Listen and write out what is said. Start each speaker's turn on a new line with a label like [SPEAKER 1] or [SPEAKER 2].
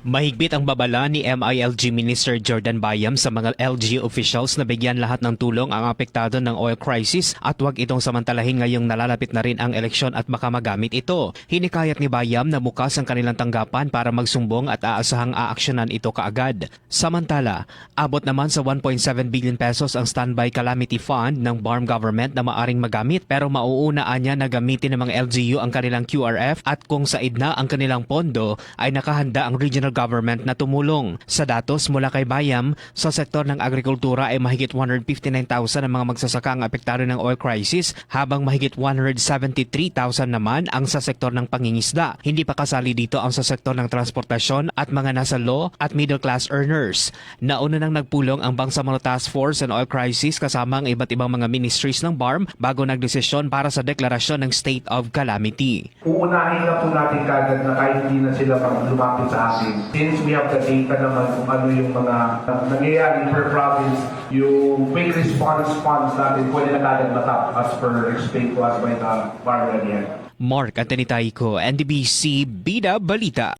[SPEAKER 1] Mahigpit ang babala ni MILG Minister Jordan Bayam sa mga LGU officials na bigyan lahat ng tulong ang apektado ng oil crisis at huwag itong samantalahin ngayong nalalapit na rin ang eleksyon at baka magamit ito. Hinikayat ni Bayam na bukas ang kanilang tanggapan para magsumbong at aasahang aaksyonan ito kaagad. Samantala, abot naman sa 1.7 billion pesos ang standby calamity fund ng BARM government na maaring magamit pero mauunaan niya na gamitin ng mga LGU ang kanilang QRF at kung said na ang kanilang pondo ay nakahanda ang regional government na tumulong. Sa datos mula kay Bayam, sa sektor ng agrikultura ay mahigit 159,000 ang mga magsasaka ang apektado ng oil crisis habang mahigit 173,000 naman ang sa sektor ng pangingisda. Hindi pa kasali dito ang sa sektor ng transportasyon at mga nasa low at middle class earners. Nauna nang nagpulong ang Bangsamoro Task Force on Oil Crisis kasama ang iba't ibang mga ministries ng BARM bago nagdesisyon para sa deklarasyon ng state of calamity.
[SPEAKER 2] Uunahin na po natin kagad na kahit hindi na sila lumapit sa atin. Since we have the data naman kung ano yung mga nangyayari per province, yung quick response funds natin pwede na kagad matap as per explained to us by the BARM.
[SPEAKER 1] Mark Antonitayco, NDBC Bida Balita.